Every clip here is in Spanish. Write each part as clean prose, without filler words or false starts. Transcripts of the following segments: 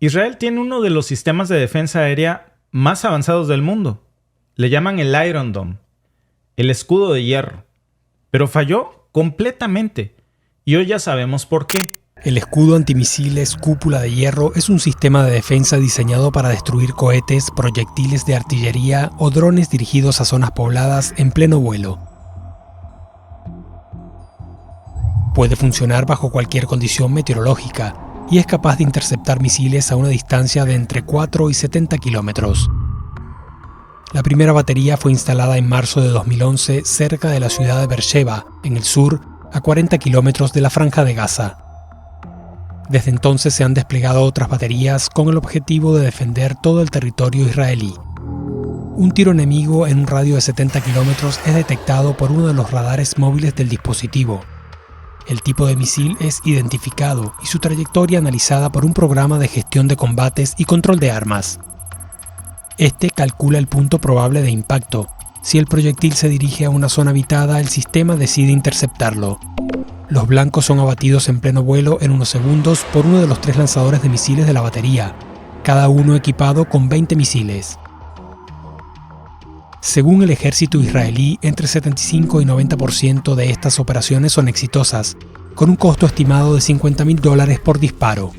Israel tiene uno de los sistemas de defensa aérea más avanzados del mundo. Le llaman el Iron Dome, el escudo de hierro. Pero falló completamente. Y hoy ya sabemos por qué. El escudo antimisiles Cúpula de Hierro es un sistema de defensa diseñado para destruir cohetes, proyectiles de artillería o drones dirigidos a zonas pobladas en pleno vuelo. Puede funcionar bajo cualquier condición meteorológica y es capaz de interceptar misiles a una distancia de entre 4 y 70 kilómetros. La primera batería fue instalada en marzo de 2011 cerca de la ciudad de Beersheba, en el sur, a 40 kilómetros de la Franja de Gaza. Desde entonces se han desplegado otras baterías con el objetivo de defender todo el territorio israelí. Un tiro enemigo en un radio de 70 kilómetros es detectado por uno de los radares móviles del dispositivo. El tipo de misil es identificado y su trayectoria analizada por un programa de gestión de combates y control de armas. Este calcula el punto probable de impacto. Si el proyectil se dirige a una zona habitada, el sistema decide interceptarlo. Los blancos son abatidos en pleno vuelo en unos segundos por uno de los 3 lanzadores de misiles de la batería, cada uno equipado con 20 misiles. Según el ejército israelí, entre 75 y 90% de estas operaciones son exitosas, con un costo estimado de $50,000 por disparo.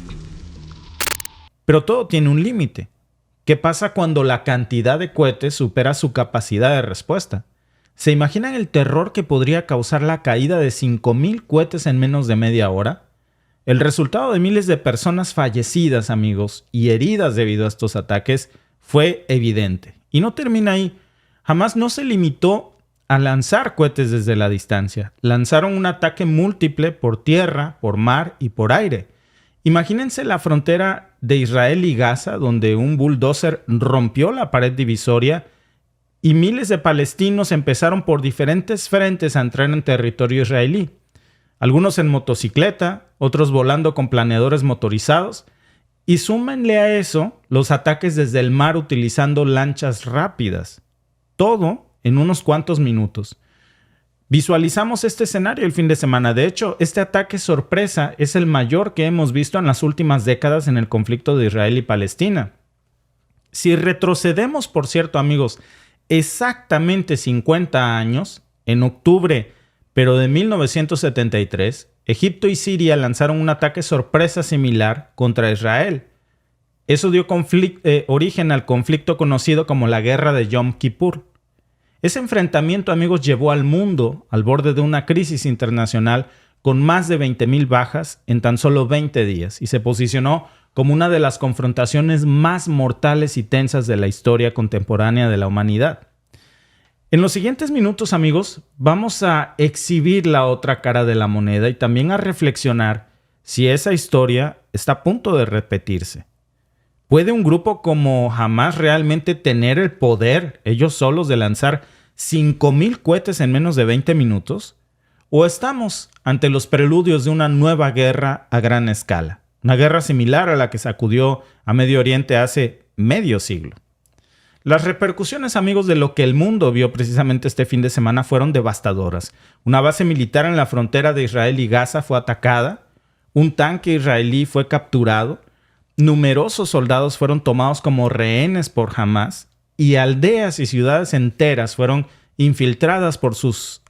Pero todo tiene un límite. ¿Qué pasa cuando la cantidad de cohetes supera su capacidad de respuesta? ¿Se imaginan el terror que podría causar la caída de 5,000 cohetes en menos de media hora? El resultado de miles de personas fallecidas, amigos, y heridas debido a estos ataques fue evidente. Y no termina ahí. Hamás no se limitó a lanzar cohetes desde la distancia. Lanzaron un ataque múltiple por tierra, por mar y por aire. Imagínense la frontera de Israel y Gaza, donde un bulldozer rompió la pared divisoria y miles de palestinos empezaron por diferentes frentes a entrar en territorio israelí. Algunos en motocicleta, otros volando con planeadores motorizados. Y súmenle a eso los ataques desde el mar utilizando lanchas rápidas. Todo en unos cuantos minutos. Visualizamos este escenario el fin de semana. De hecho, este ataque sorpresa es el mayor que hemos visto en las últimas décadas en el conflicto de Israel y Palestina. Si retrocedemos, por cierto, amigos, exactamente 50 años, en octubre, pero de 1973, Egipto y Siria lanzaron un ataque sorpresa similar contra Israel. Eso dio origen al conflicto conocido como la Guerra de Yom Kippur. Ese enfrentamiento, amigos, llevó al mundo al borde de una crisis internacional con más de 20,000 bajas en tan solo 20 días y se posicionó como una de las confrontaciones más mortales y tensas de la historia contemporánea de la humanidad. En los siguientes minutos, amigos, vamos a exhibir la otra cara de la moneda y también a reflexionar si esa historia está a punto de repetirse. ¿Puede un grupo como Hamás realmente tener el poder, ellos solos, de lanzar 5,000 cohetes en menos de 20 minutos? ¿O estamos ante los preludios de una nueva guerra a gran escala? Una guerra similar a la que sacudió a Medio Oriente hace medio siglo. Las repercusiones, amigos, de lo que el mundo vio precisamente este fin de semana fueron devastadoras. Una base militar en la frontera de Israel y Gaza fue atacada, un tanque israelí fue capturado, numerosos soldados fueron tomados como rehenes por Hamás y aldeas y ciudades enteras fueron infiltradas por sus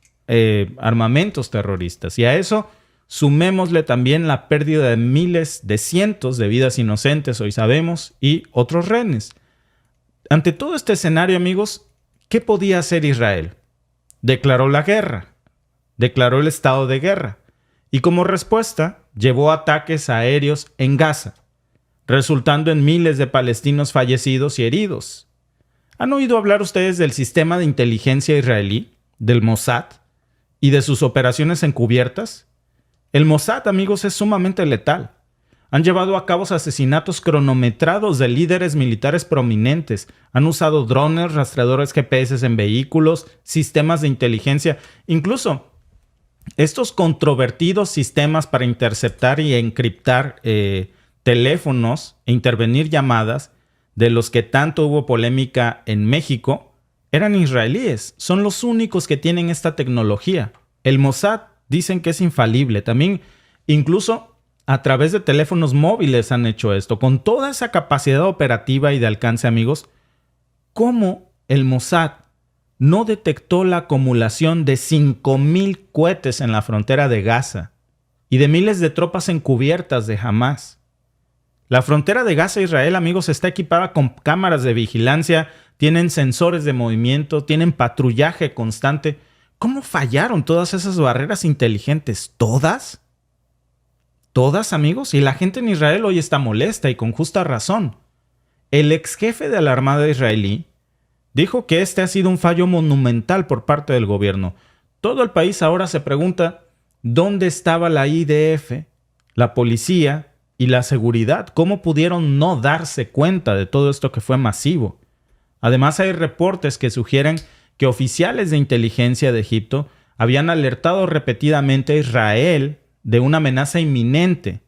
armamentos terroristas. Y a eso sumémosle también la pérdida de miles, de cientos de vidas inocentes, hoy sabemos, y otros rehenes. Ante todo este escenario, amigos, ¿qué podía hacer Israel? Declaró la guerra, declaró el estado de guerra y como respuesta llevó ataques aéreos en Gaza, resultando en miles de palestinos fallecidos y heridos. ¿Han oído hablar ustedes del sistema de inteligencia israelí, del Mossad, y de sus operaciones encubiertas? El Mossad, amigos, es sumamente letal. Han llevado a cabo asesinatos cronometrados de líderes militares prominentes. Han usado drones, rastreadores GPS en vehículos, sistemas de inteligencia. Incluso estos controvertidos sistemas para interceptar y encriptar teléfonos e intervenir llamadas, de los que tanto hubo polémica en México, eran israelíes. Son los únicos que tienen esta tecnología. El Mossad dicen que es infalible. También incluso a través de teléfonos móviles han hecho esto. Con toda esa capacidad operativa y de alcance, amigos, ¿cómo el Mossad no detectó la acumulación de 5,000 cohetes en la frontera de Gaza y de miles de tropas encubiertas de Hamás? La frontera de Gaza-Israel, amigos, está equipada con cámaras de vigilancia, tienen sensores de movimiento, tienen patrullaje constante. ¿Cómo fallaron todas esas barreras inteligentes? ¿Todas? ¿Todas, amigos? Y la gente en Israel hoy está molesta y con justa razón. El ex jefe de la Armada israelí dijo que este ha sido un fallo monumental por parte del gobierno. Todo el país ahora se pregunta dónde estaba la IDF, la policía y la seguridad. ¿Cómo pudieron no darse cuenta de todo esto que fue masivo? Además, hay reportes que sugieren que oficiales de inteligencia de Egipto habían alertado repetidamente a Israel de una amenaza inminente,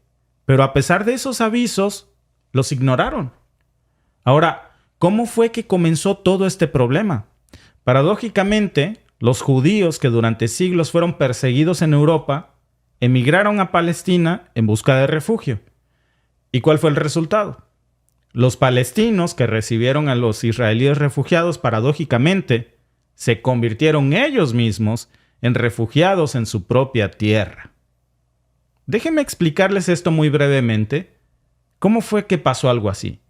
pero a pesar de esos avisos, los ignoraron. Ahora, ¿cómo fue que comenzó todo este problema? Paradójicamente, los judíos que durante siglos fueron perseguidos en Europa, emigraron a Palestina en busca de refugio. ¿Y cuál fue el resultado? Los palestinos que recibieron a los israelíes refugiados, paradójicamente, se convirtieron ellos mismos en refugiados en su propia tierra. Déjenme explicarles esto muy brevemente. ¿Cómo fue que pasó algo así?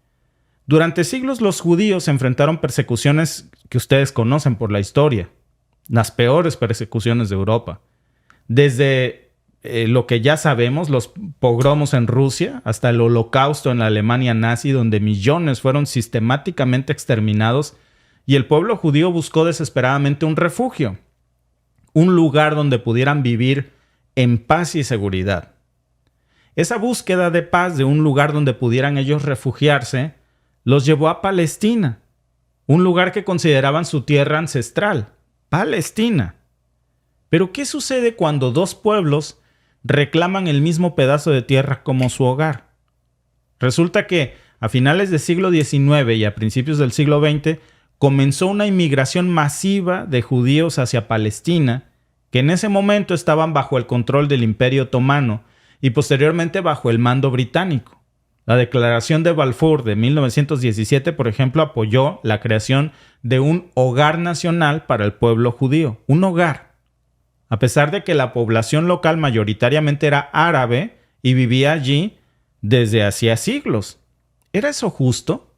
Durante siglos los judíos enfrentaron persecuciones que ustedes conocen por la historia, las peores persecuciones de Europa. Desde lo que ya sabemos, los pogromos en Rusia, hasta el holocausto en la Alemania nazi, donde millones fueron sistemáticamente exterminados y el pueblo judío buscó desesperadamente un refugio, un lugar donde pudieran vivir en paz y seguridad. Esa búsqueda de paz, de un lugar donde pudieran ellos refugiarse, los llevó a Palestina, un lugar que consideraban su tierra ancestral, Palestina. Pero ¿qué sucede cuando dos pueblos reclaman el mismo pedazo de tierra como su hogar? Resulta que a finales del siglo XIX y a principios del siglo XX comenzó una inmigración masiva de judíos hacia Palestina, que en ese momento estaban bajo el control del Imperio Otomano y posteriormente bajo el mando británico. La Declaración de Balfour de 1917, por ejemplo, apoyó la creación de un hogar nacional para el pueblo judío, un hogar. A pesar de que la población local mayoritariamente era árabe y vivía allí desde hacía siglos. ¿Era eso justo?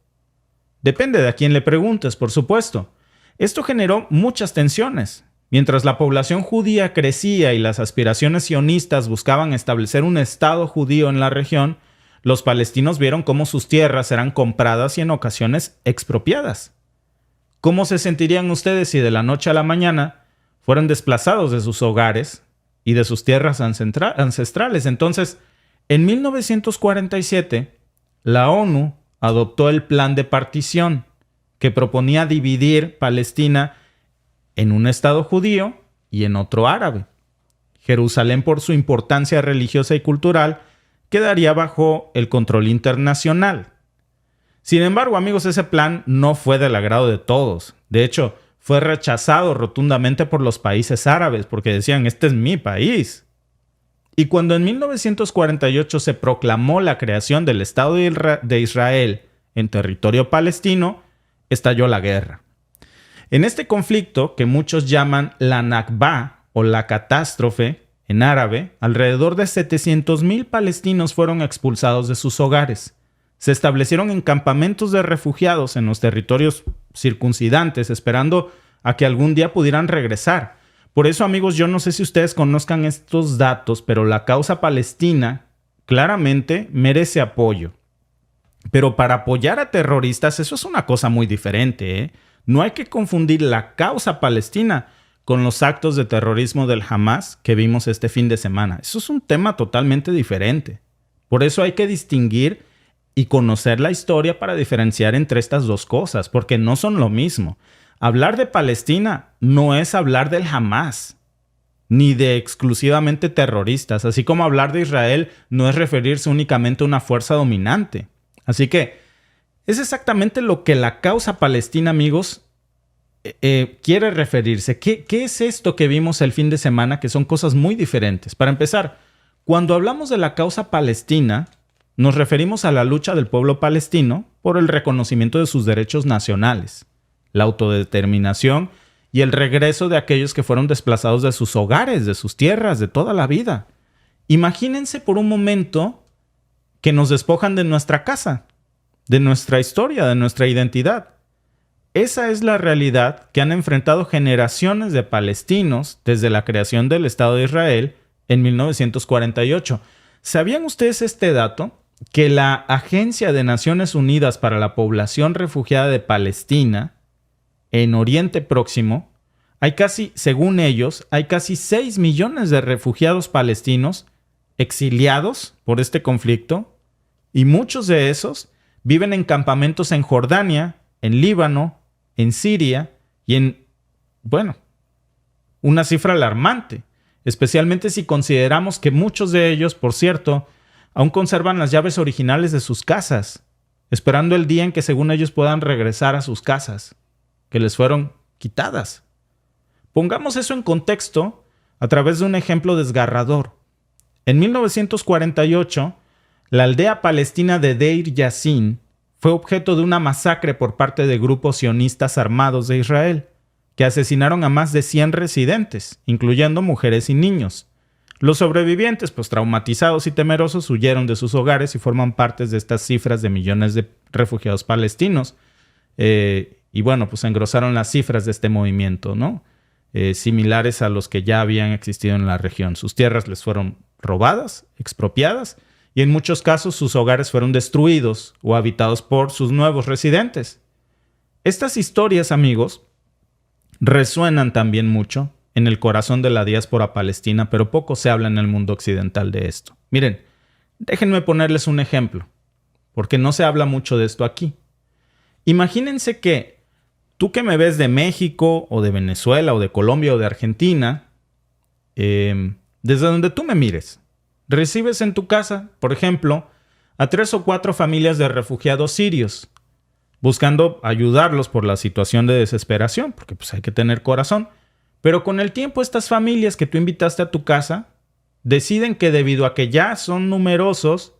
Depende de a quién le preguntes, por supuesto. Esto generó muchas tensiones. Mientras la población judía crecía y las aspiraciones sionistas buscaban establecer un estado judío en la región, los palestinos vieron cómo sus tierras eran compradas y en ocasiones expropiadas. ¿Cómo se sentirían ustedes si de la noche a la mañana fueron desplazados de sus hogares y de sus tierras ancestrales? Entonces, en 1947, la ONU adoptó el Plan de Partición, que proponía dividir Palestina en un estado judío y en otro árabe. Jerusalén, por su importancia religiosa y cultural, quedaría bajo el control internacional. Sin embargo, amigos, ese plan no fue del agrado de todos. De hecho, fue rechazado rotundamente por los países árabes porque decían, este es mi país. Y cuando en 1948 se proclamó la creación del Estado de Israel en territorio palestino, estalló la guerra. En este conflicto, que muchos llaman la Nakba o la catástrofe en árabe, alrededor de 700,000 palestinos fueron expulsados de sus hogares. Se establecieron en campamentos de refugiados en los territorios circuncidantes, esperando a que algún día pudieran regresar. Por eso, amigos, yo no sé si ustedes conozcan estos datos, pero la causa palestina claramente merece apoyo. Pero para apoyar a terroristas, eso es una cosa muy diferente, ¿eh? No hay que confundir la causa palestina con los actos de terrorismo del Hamás que vimos este fin de semana. Eso es un tema totalmente diferente. Por eso hay que distinguir y conocer la historia para diferenciar entre estas dos cosas, porque no son lo mismo. Hablar de Palestina no es hablar del Hamás, ni de exclusivamente terroristas, así como hablar de Israel no es referirse únicamente a una fuerza dominante. Así que es exactamente lo que la causa palestina, amigos, quiere referirse. ¿Qué es esto que vimos el fin de semana? Que son cosas muy diferentes. Para empezar, Cuando hablamos de la causa palestina, nos referimos a la lucha del pueblo palestino por el reconocimiento de sus derechos nacionales, la autodeterminación y el regreso de aquellos que fueron desplazados de sus hogares, de sus tierras, de toda la vida. Imagínense por un momento que nos despojan de nuestra casa, de nuestra historia, de nuestra identidad. Esa es la realidad que han enfrentado generaciones de palestinos desde la creación del Estado de Israel en 1948. ¿Sabían ustedes este dato? Que la Agencia de Naciones Unidas para la Población Refugiada de Palestina, en Oriente Próximo, según ellos, hay casi 6 millones de refugiados palestinos exiliados por este conflicto, y muchos de esos viven en campamentos en Jordania, en Líbano, en Siria y una cifra alarmante, especialmente si consideramos que muchos de ellos, por cierto, aún conservan las llaves originales de sus casas, esperando el día en que según ellos puedan regresar a sus casas, que les fueron quitadas. Pongamos eso en contexto a través de un ejemplo desgarrador. En 1948, la aldea palestina de Deir Yassin fue objeto de una masacre por parte de grupos sionistas armados de Israel, que asesinaron a más de 100 residentes, incluyendo mujeres y niños. Los sobrevivientes, traumatizados y temerosos, huyeron de sus hogares y forman parte de estas cifras de millones de refugiados palestinos. Engrosaron las cifras de este movimiento, ¿no? Similares a los que ya habían existido en la región. Sus tierras les fueron robadas, expropiadas, y en muchos casos sus hogares fueron destruidos o habitados por sus nuevos residentes. Estas historias, amigos, resuenan también mucho en el corazón de la diáspora palestina, pero poco se habla en el mundo occidental de esto. Miren, déjenme ponerles un ejemplo, porque no se habla mucho de esto aquí. Imagínense que tú que me ves de México, o de Venezuela, o de Colombia, o de Argentina, desde donde tú me mires, recibes en tu casa, por ejemplo, a 3 o 4 familias de refugiados sirios, buscando ayudarlos por la situación de desesperación, porque hay que tener corazón. Pero con el tiempo estas familias que tú invitaste a tu casa deciden que debido a que ya son numerosos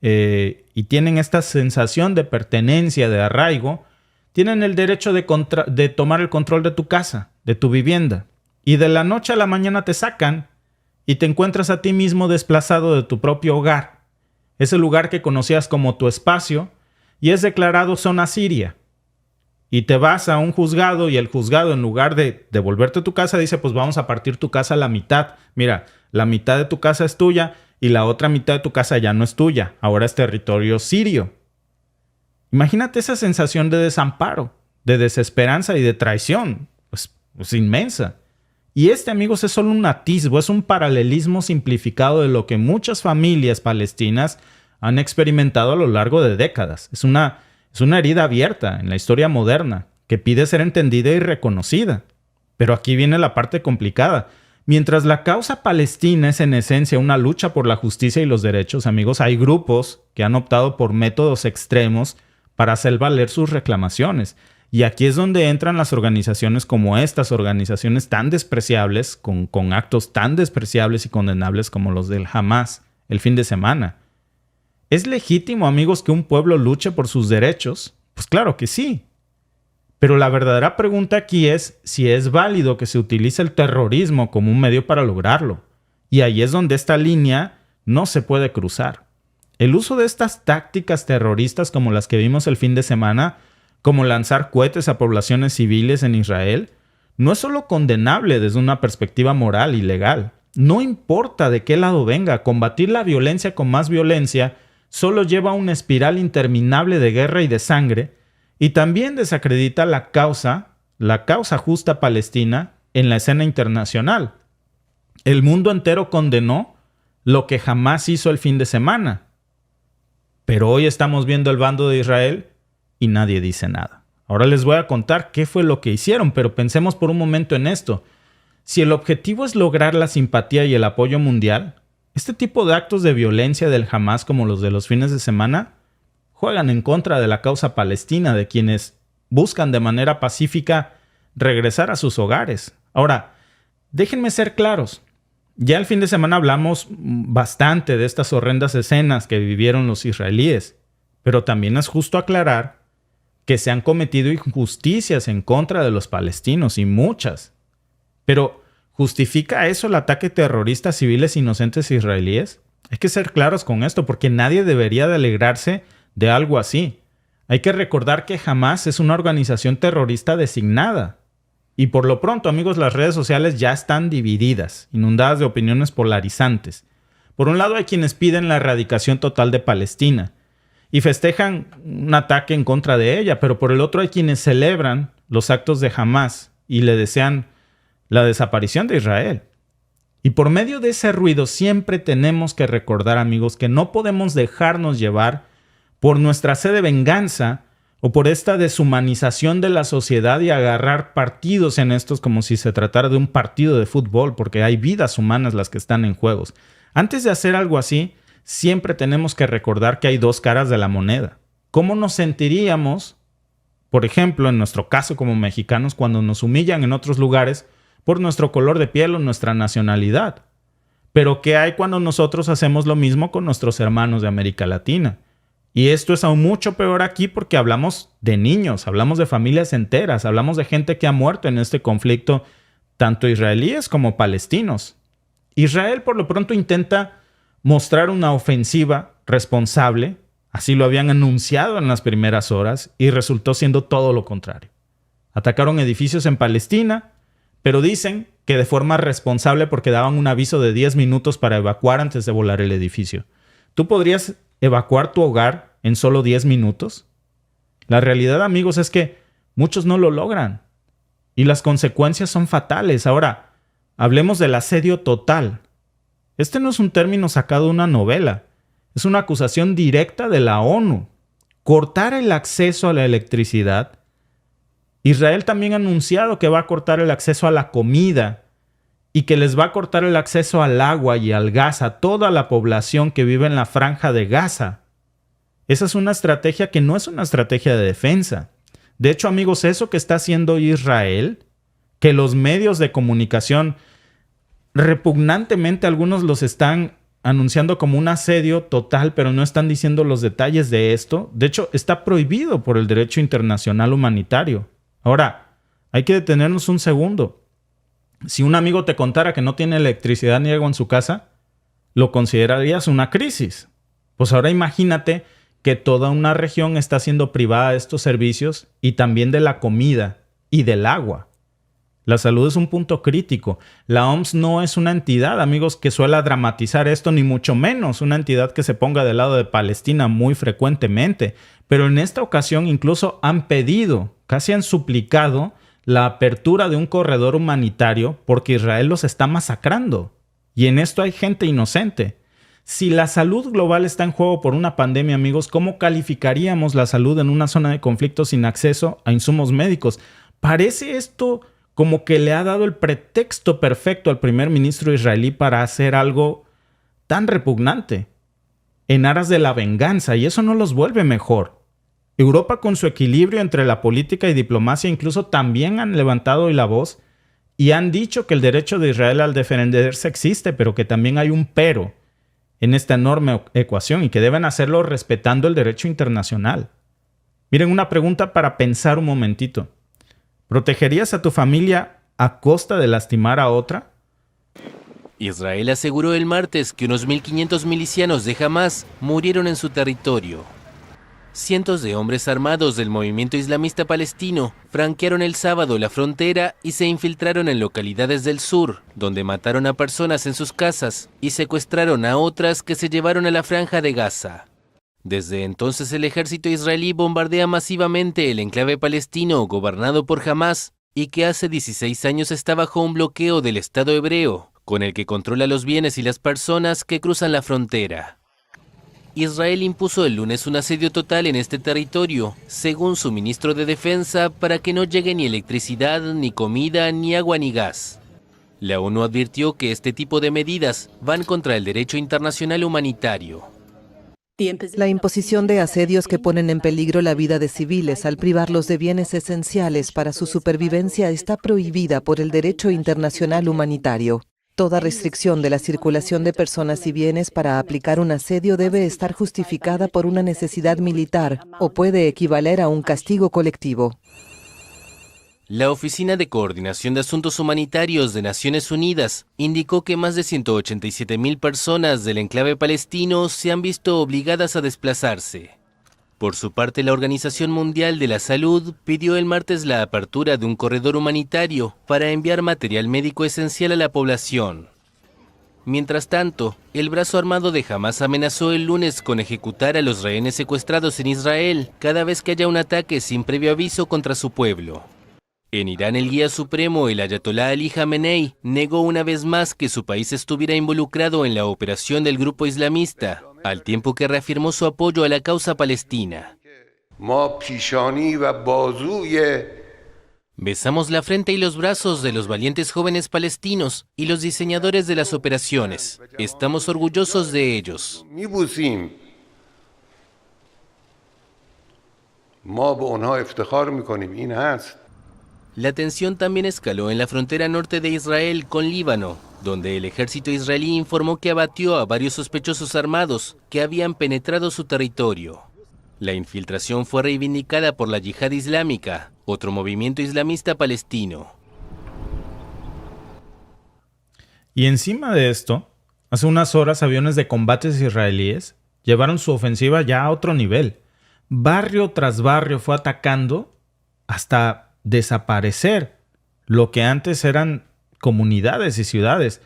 y tienen esta sensación de pertenencia, de arraigo, tienen el derecho de tomar el control de tu casa, de tu vivienda. Y de la noche a la mañana te sacan y te encuentras a ti mismo desplazado de tu propio hogar. Ese lugar que conocías como tu espacio y es declarado zona siria. Y te vas a un juzgado y el juzgado, en lugar de devolverte a tu casa, dice, vamos a partir tu casa a la mitad. Mira, la mitad de tu casa es tuya y la otra mitad de tu casa ya no es tuya. Ahora es territorio sirio. Imagínate esa sensación de desamparo, de desesperanza y de traición. Pues inmensa. Y amigos, es solo un atisbo, es un paralelismo simplificado de lo que muchas familias palestinas han experimentado a lo largo de décadas. Es una herida abierta en la historia moderna que pide ser entendida y reconocida. Pero aquí viene la parte complicada. Mientras la causa palestina es en esencia una lucha por la justicia y los derechos, amigos, hay grupos que han optado por métodos extremos para hacer valer sus reclamaciones. Y aquí es donde entran las organizaciones como estas, organizaciones tan despreciables, con actos tan despreciables y condenables como los del Hamas el fin de semana. ¿Es legítimo, amigos, que un pueblo luche por sus derechos? Pues claro que sí. Pero la verdadera pregunta aquí es si es válido que se utilice el terrorismo como un medio para lograrlo. Y ahí es donde esta línea no se puede cruzar. El uso de estas tácticas terroristas como las que vimos el fin de semana, como lanzar cohetes a poblaciones civiles en Israel, no es solo condenable desde una perspectiva moral y legal. No importa de qué lado venga, combatir la violencia con más violencia solo lleva a una espiral interminable de guerra y de sangre, y también desacredita la causa justa palestina en la escena internacional. El mundo entero condenó lo que Hamás hizo el fin de semana. Pero hoy estamos viendo el bando de Israel y nadie dice nada. Ahora les voy a contar qué fue lo que hicieron, pero pensemos por un momento en esto. Si el objetivo es lograr la simpatía y el apoyo mundial, este tipo de actos de violencia del Hamas como los de los fines de semana juegan en contra de la causa palestina, de quienes buscan de manera pacífica regresar a sus hogares. Ahora, déjenme ser claros. Ya el fin de semana hablamos bastante de estas horrendas escenas que vivieron los israelíes, pero también es justo aclarar que se han cometido injusticias en contra de los palestinos, y muchas. Pero, ¿justifica eso el ataque terrorista a civiles inocentes israelíes? Hay que ser claros con esto, porque nadie debería de alegrarse de algo así. Hay que recordar que Hamás es una organización terrorista designada. Y por lo pronto, amigos, las redes sociales ya están divididas, inundadas de opiniones polarizantes. Por un lado hay quienes piden la erradicación total de Palestina y festejan un ataque en contra de ella, pero por el otro hay quienes celebran los actos de Hamás y le desean la desaparición de Israel. Y por medio de ese ruido siempre tenemos que recordar, amigos, que no podemos dejarnos llevar por nuestra sed de venganza o por esta deshumanización de la sociedad y agarrar partidos en estos como si se tratara de un partido de fútbol, porque hay vidas humanas las que están en juegos. Antes de hacer algo así, siempre tenemos que recordar que hay dos caras de la moneda. ¿Cómo nos sentiríamos, por ejemplo, en nuestro caso como mexicanos, cuando nos humillan en otros lugares por nuestro color de piel o nuestra nacionalidad? Pero ¿qué hay cuando nosotros hacemos lo mismo con nuestros hermanos de América Latina? Y esto es aún mucho peor aquí porque hablamos de niños, hablamos de familias enteras, hablamos de gente que ha muerto en este conflicto, tanto israelíes como palestinos. Israel por lo pronto intenta mostrar una ofensiva responsable, así lo habían anunciado en las primeras horas, y resultó siendo todo lo contrario. Atacaron edificios en Palestina, pero dicen que de forma responsable porque daban un aviso de 10 minutos para evacuar antes de volar el edificio. ¿Tú podrías evacuar tu hogar en solo 10 minutos? La realidad, amigos, es que muchos no lo logran y las consecuencias son fatales. Ahora, hablemos del asedio total. Este no es un término sacado de una novela, es una acusación directa de la ONU. Cortar el acceso a la electricidad. Israel también ha anunciado que va a cortar el acceso a la comida y que les va a cortar el acceso al agua y al gas a toda la población que vive en la franja de Gaza. Esa es una estrategia que no es una estrategia de defensa. De hecho, amigos, eso que está haciendo Israel, que los medios de comunicación, repugnantemente algunos los están anunciando como un asedio total, pero no están diciendo los detalles de esto. De hecho, está prohibido por el derecho internacional humanitario. Ahora, hay que detenernos un segundo. Si un amigo te contara que no tiene electricidad ni agua en su casa, lo considerarías una crisis. Pues ahora imagínate que toda una región está siendo privada de estos servicios y también de la comida y del agua. La salud es un punto crítico. La OMS no es una entidad, amigos, que suele dramatizar esto, ni mucho menos una entidad que se ponga del lado de Palestina muy frecuentemente. Pero en esta ocasión incluso han pedido, casi han suplicado, la apertura de un corredor humanitario porque Israel los está masacrando. Y en esto hay gente inocente. Si la salud global está en juego por una pandemia, amigos, ¿cómo calificaríamos la salud en una zona de conflicto sin acceso a insumos médicos? Parece esto como que le ha dado el pretexto perfecto al primer ministro israelí para hacer algo tan repugnante en aras de la venganza, y eso no los vuelve mejor. Europa, con su equilibrio entre la política y diplomacia, incluso también han levantado hoy la voz y han dicho que el derecho de Israel al defenderse existe, pero que también hay un pero en esta enorme ecuación y que deben hacerlo respetando el derecho internacional. Miren, una pregunta para pensar un momentito. ¿Protegerías a tu familia a costa de lastimar a otra? Israel aseguró el martes que unos 1.500 milicianos de Hamás murieron en su territorio. Cientos de hombres armados del movimiento islamista palestino franquearon el sábado la frontera y se infiltraron en localidades del sur, donde mataron a personas en sus casas y secuestraron a otras que se llevaron a la franja de Gaza. Desde entonces el ejército israelí bombardea masivamente el enclave palestino gobernado por Hamás y que hace 16 años está bajo un bloqueo del Estado hebreo, con el que controla los bienes y las personas que cruzan la frontera. Israel impuso el lunes un asedio total en este territorio, según su ministro de Defensa, para que no llegue ni electricidad, ni comida, ni agua, ni gas. La ONU advirtió que este tipo de medidas van contra el derecho internacional humanitario. La imposición de asedios que ponen en peligro la vida de civiles al privarlos de bienes esenciales para su supervivencia está prohibida por el derecho internacional humanitario. Toda restricción de la circulación de personas y bienes para aplicar un asedio debe estar justificada por una necesidad militar o puede equivaler a un castigo colectivo. La Oficina de Coordinación de Asuntos Humanitarios de Naciones Unidas indicó que más de 187.000 personas del enclave palestino se han visto obligadas a desplazarse. Por su parte, la Organización Mundial de la Salud pidió el martes la apertura de un corredor humanitario para enviar material médico esencial a la población. Mientras tanto, el brazo armado de Hamás amenazó el lunes con ejecutar a los rehenes secuestrados en Israel cada vez que haya un ataque sin previo aviso contra su pueblo. En Irán, el guía supremo, el ayatolá Ali Jamenei, negó una vez más que su país estuviera involucrado en la operación del grupo islamista, al tiempo que reafirmó su apoyo a la causa palestina. Besamos la frente y los brazos de los valientes jóvenes palestinos y los diseñadores de las operaciones. Estamos orgullosos de ellos. La tensión también escaló en la frontera norte de Israel con Líbano, donde el ejército israelí informó que abatió a varios sospechosos armados que habían penetrado su territorio. La infiltración fue reivindicada por la Yihad Islámica, otro movimiento islamista palestino. Y encima de esto, hace unas horas aviones de combates israelíes llevaron su ofensiva ya a otro nivel. Barrio tras barrio fue atacando hasta desaparecer lo que antes eran comunidades y ciudades.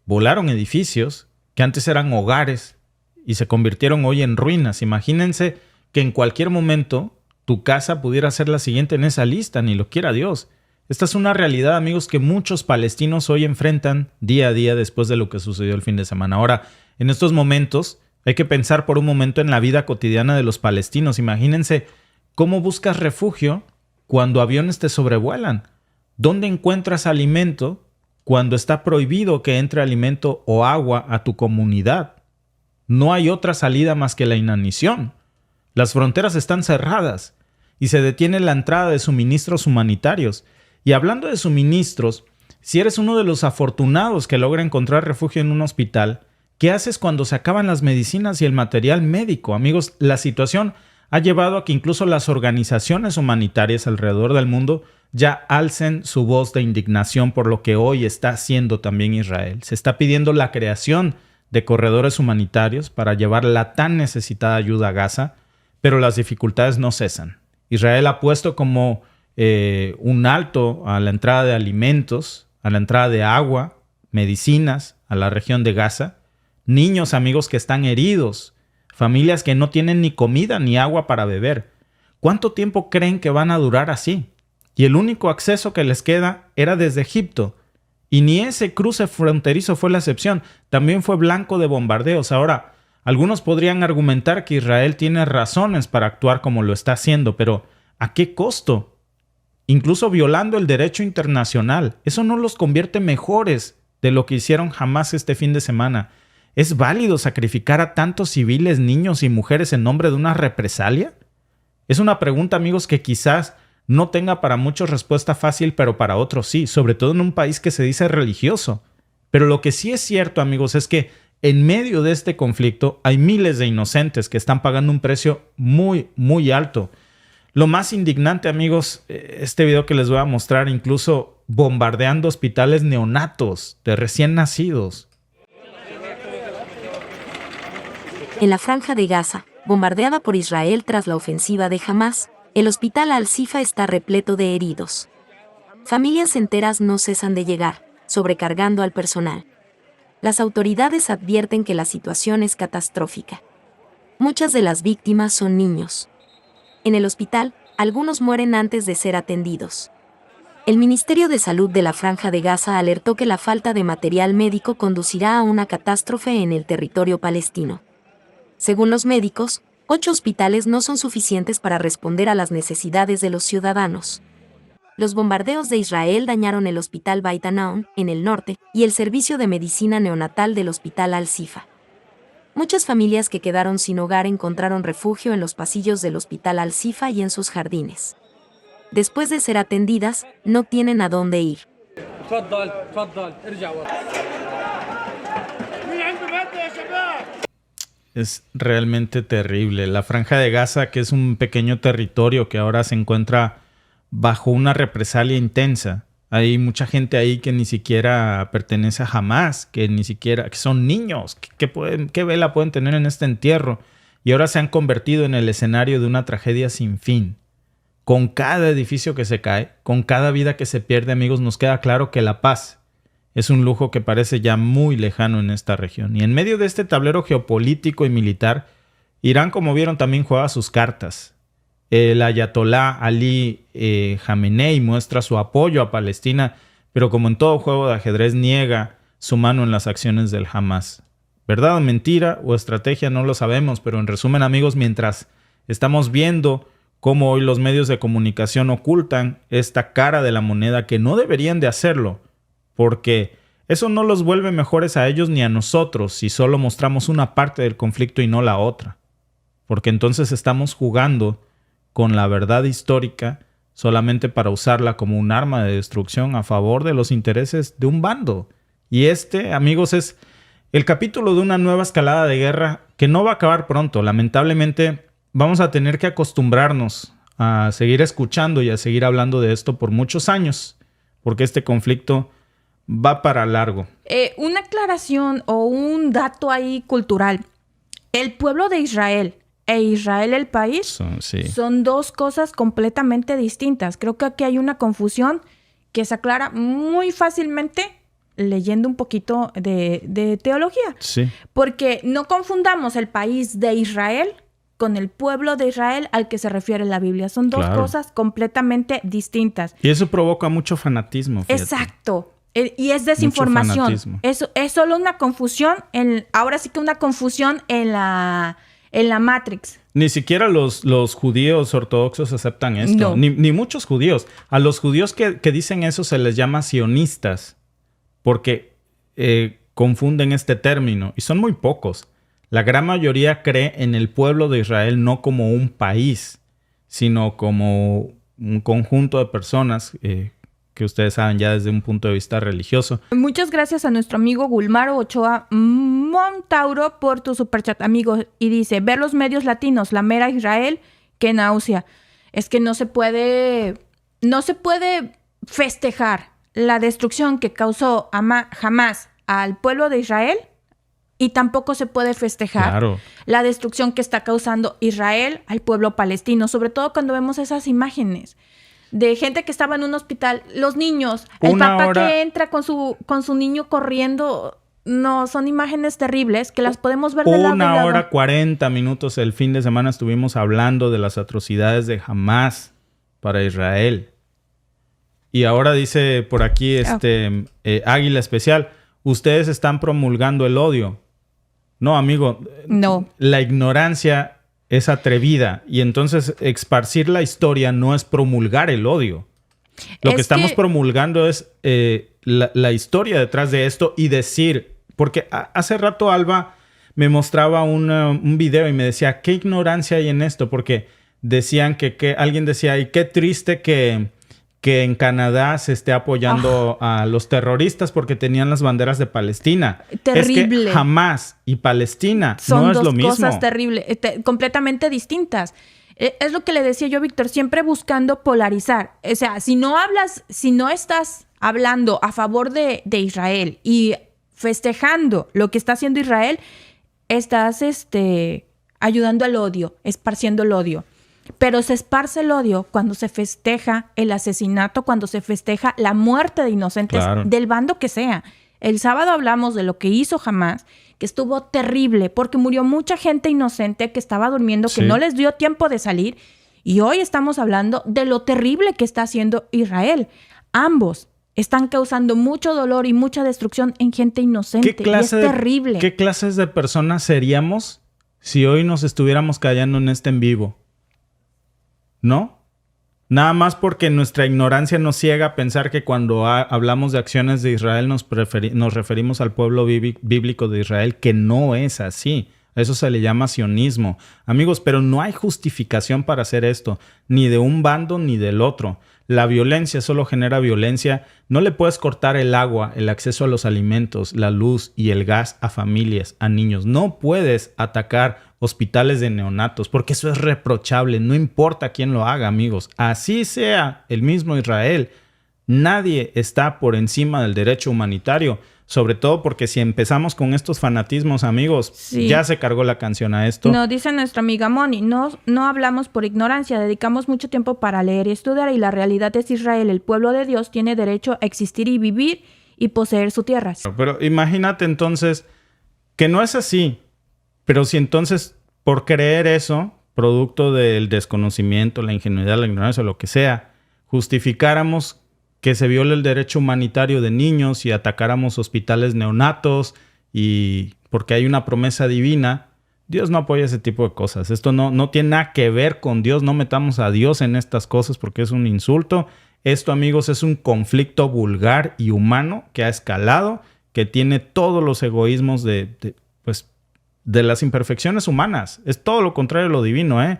Volaron edificios que antes eran hogares y se convirtieron hoy en ruinas. Imagínense que en cualquier momento tu casa pudiera ser la siguiente en esa lista, ni lo quiera Dios. Esta es una realidad, amigos, que muchos palestinos hoy enfrentan día a día después de lo que sucedió el fin de semana. Ahora, en estos momentos hay que pensar por un momento en la vida cotidiana de los palestinos. Imagínense cómo buscas refugio cuando aviones te sobrevuelan. ¿Dónde encuentras alimento cuando está prohibido que entre alimento o agua a tu comunidad? No hay otra salida más que la inanición. Las fronteras están cerradas y se detiene la entrada de suministros humanitarios. Y hablando de suministros, si eres uno de los afortunados que logra encontrar refugio en un hospital, ¿qué haces cuando se acaban las medicinas y el material médico? Amigos, la situación ha llevado a que incluso las organizaciones humanitarias alrededor del mundo ya alcen su voz de indignación por lo que hoy está haciendo también Israel. Se está pidiendo la creación de corredores humanitarios para llevar la tan necesitada ayuda a Gaza, pero las dificultades no cesan. Israel ha puesto como un alto a la entrada de alimentos, a la entrada de agua, medicinas a la región de Gaza, niños, amigos, que están heridos, familias que no tienen ni comida ni agua para beber. ¿Cuánto tiempo creen que van a durar así? Y el único acceso que les queda era desde Egipto. Y ni ese cruce fronterizo fue la excepción. También fue blanco de bombardeos. Ahora, algunos podrían argumentar que Israel tiene razones para actuar como lo está haciendo, pero ¿a qué costo? Incluso violando el derecho internacional. Eso no los convierte mejores de lo que hicieron Hamás este fin de semana. ¿Es válido sacrificar a tantos civiles, niños y mujeres en nombre de una represalia? Es una pregunta, amigos, que quizás no tenga para muchos respuesta fácil, pero para otros sí, sobre todo en un país que se dice religioso. Pero lo que sí es cierto, amigos, es que en medio de este conflicto hay miles de inocentes que están pagando un precio muy, muy alto. Lo más indignante, amigos, este video que les voy a mostrar, incluso bombardeando hospitales neonatos de recién nacidos. En la Franja de Gaza, bombardeada por Israel tras la ofensiva de Hamás, el hospital Al-Shifa está repleto de heridos. Familias enteras no cesan de llegar, sobrecargando al personal. Las autoridades advierten que la situación es catastrófica. Muchas de las víctimas son niños. En el hospital, algunos mueren antes de ser atendidos. El Ministerio de Salud de la Franja de Gaza alertó que la falta de material médico conducirá a una catástrofe en el territorio palestino. Según los médicos, 8 hospitales no son suficientes para responder a las necesidades de los ciudadanos. Los bombardeos de Israel dañaron el hospital Beit Hanoun, en el norte, y el servicio de medicina neonatal del hospital Al-Shifa. Muchas familias que quedaron sin hogar encontraron refugio en los pasillos del hospital Al-Shifa y en sus jardines. Después de ser atendidas, no tienen a dónde ir. Es realmente terrible. La Franja de Gaza, que es un pequeño territorio que ahora se encuentra bajo una represalia intensa. Hay mucha gente ahí que ni siquiera pertenece a Hamás, que ni siquiera, que son niños. ¿Qué vela pueden tener en este entierro? Y ahora se han convertido en el escenario de una tragedia sin fin. Con cada edificio que se cae, con cada vida que se pierde, amigos, nos queda claro que la paz es un lujo que parece ya muy lejano en esta región. Y en medio de este tablero geopolítico y militar, Irán, como vieron, también juega sus cartas. El ayatolá Ali Jamenei muestra su apoyo a Palestina, pero como en todo juego de ajedrez, niega su mano en las acciones del Hamás. ¿Verdad, mentira o estrategia? No lo sabemos, pero en resumen, amigos, mientras estamos viendo cómo hoy los medios de comunicación ocultan esta cara de la moneda, que no deberían de hacerlo, porque eso no los vuelve mejores a ellos ni a nosotros si solo mostramos una parte del conflicto y no la otra. Porque entonces estamos jugando con la verdad histórica solamente para usarla como un arma de destrucción a favor de los intereses de un bando. Y amigos, es el capítulo de una nueva escalada de guerra que no va a acabar pronto. Lamentablemente, vamos a tener que acostumbrarnos a seguir escuchando y a seguir hablando de esto por muchos años, porque este conflicto va para largo. Una aclaración o un dato ahí cultural. El pueblo de Israel e Israel el país son dos cosas completamente distintas. Creo que aquí hay una confusión que se aclara muy fácilmente leyendo un poquito de teología. Sí. Porque no confundamos el país de Israel con el pueblo de Israel al que se refiere la Biblia. Son dos cosas completamente distintas. Y eso provoca mucho fanatismo. Fíjate. Exacto. Y es desinformación. Eso es solo una confusión. Ahora sí que una confusión en la Matrix. Ni siquiera los judíos ortodoxos aceptan esto. No. Ni muchos judíos. A los judíos que dicen eso se les llama sionistas. Porque confunden este término. Y son muy pocos. La gran mayoría cree en el pueblo de Israel no como un país, sino como un conjunto de personas que ustedes saben ya desde un punto de vista religioso. Muchas gracias a nuestro amigo Gulmaro Ochoa Montauro por tu superchat, amigo. Y dice, ver los medios latinos, la mera Israel, qué náusea. Es que no se puede festejar la destrucción que causó Hamás al pueblo de Israel y tampoco se puede festejar la destrucción que está causando Israel al pueblo palestino, sobre todo cuando vemos esas imágenes de gente que estaba en un hospital, los niños, el papá que entra con su niño corriendo. No, son imágenes terribles que las podemos ver de lado. 1 hora 40 minutos el fin de semana estuvimos hablando de las atrocidades de Hamás para Israel. Y ahora dice por aquí Águila Especial, ustedes están promulgando el odio. No, amigo. No. La ignorancia es atrevida y entonces esparcir la historia no es promulgar el odio. Lo que estamos promulgando es la historia detrás de esto y decir, porque hace rato Alba me mostraba un video y me decía, ¿qué ignorancia hay en esto? Porque decían alguien decía, y qué triste que en Canadá se esté apoyando a los terroristas porque tenían las banderas de Palestina. Terrible. Es que Hamás y Palestina no es lo mismo. Son dos cosas terribles, completamente distintas. Es lo que le decía yo, Víctor, siempre buscando polarizar. O sea, si no estás hablando a favor de Israel y festejando lo que está haciendo Israel, estás ayudando al odio, esparciendo el odio. Pero se esparce el odio cuando se festeja el asesinato, cuando se festeja la muerte de inocentes del bando que sea. El sábado hablamos de lo que hizo Hamás, que estuvo terrible porque murió mucha gente inocente que estaba durmiendo, que no les dio tiempo de salir. Y hoy estamos hablando de lo terrible que está haciendo Israel. Ambos están causando mucho dolor y mucha destrucción en gente inocente. Y es terrible. ¿Qué clases de personas seríamos si hoy nos estuviéramos callando en este en vivo? ¿No? Nada más porque nuestra ignorancia nos ciega a pensar que cuando hablamos de acciones de Israel nos referimos al pueblo bíblico de Israel, que no es así. A eso se le llama sionismo. Amigos, pero no hay justificación para hacer esto, ni de un bando ni del otro. La violencia solo genera violencia. No le puedes cortar el agua, el acceso a los alimentos, la luz y el gas a familias, a niños. No puedes atacar hospitales de neonatos porque eso es reprochable. No importa quién lo haga, amigos. Así sea el mismo Israel. Nadie está por encima del derecho humanitario. Sobre todo porque si empezamos con estos fanatismos, amigos, Sí. ya se cargó la canción a esto. Nos dice nuestra amiga Moni, no hablamos por ignorancia, dedicamos mucho tiempo para leer y estudiar y la realidad es Israel, el pueblo de Dios, tiene derecho a existir y vivir y poseer su tierra. Pero imagínate entonces que no es así. Pero si entonces, por creer eso, producto del desconocimiento, la ingenuidad, la ignorancia, lo que sea, justificáramos que se viole el derecho humanitario de niños y atacáramos hospitales neonatos y porque hay una promesa divina, Dios no apoya ese tipo de cosas. Esto no tiene nada que ver con Dios. No metamos a Dios en estas cosas porque es un insulto. Esto, amigos, es un conflicto vulgar y humano que ha escalado, que tiene todos los egoísmos de las imperfecciones humanas. Es todo lo contrario de lo divino, ¿eh?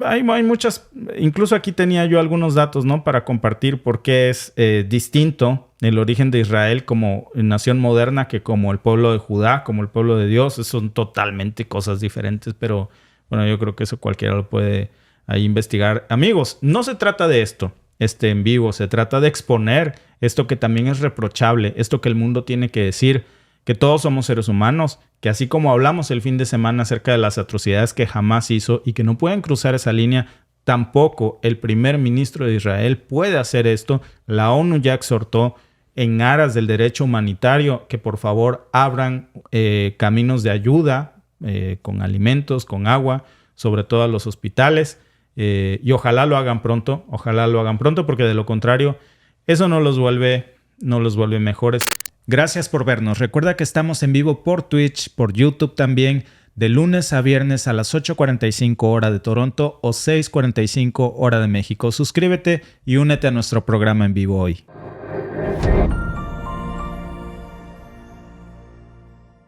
Hay muchas, incluso aquí tenía yo algunos datos, ¿no? Para compartir por qué es distinto el origen de Israel como nación moderna que como el pueblo de Judá, como el pueblo de Dios. Son totalmente cosas diferentes, pero bueno, yo creo que eso cualquiera lo puede ahí investigar. Amigos, no se trata de esto, en vivo, se trata de exponer esto que también es reprochable, esto que el mundo tiene que decir, que todos somos seres humanos, que así como hablamos el fin de semana acerca de las atrocidades que Hamás hizo y que no pueden cruzar esa línea, tampoco el primer ministro de Israel puede hacer esto. La ONU ya exhortó en aras del derecho humanitario que por favor abran caminos de ayuda con alimentos, con agua, sobre todo a los hospitales. Y ojalá lo hagan pronto, porque de lo contrario, eso no los vuelve mejores. Gracias por vernos. Recuerda que estamos en vivo por Twitch, por YouTube también, de lunes a viernes a las 8:45 hora de Toronto o 6:45 hora de México. Suscríbete y únete a nuestro programa en vivo hoy.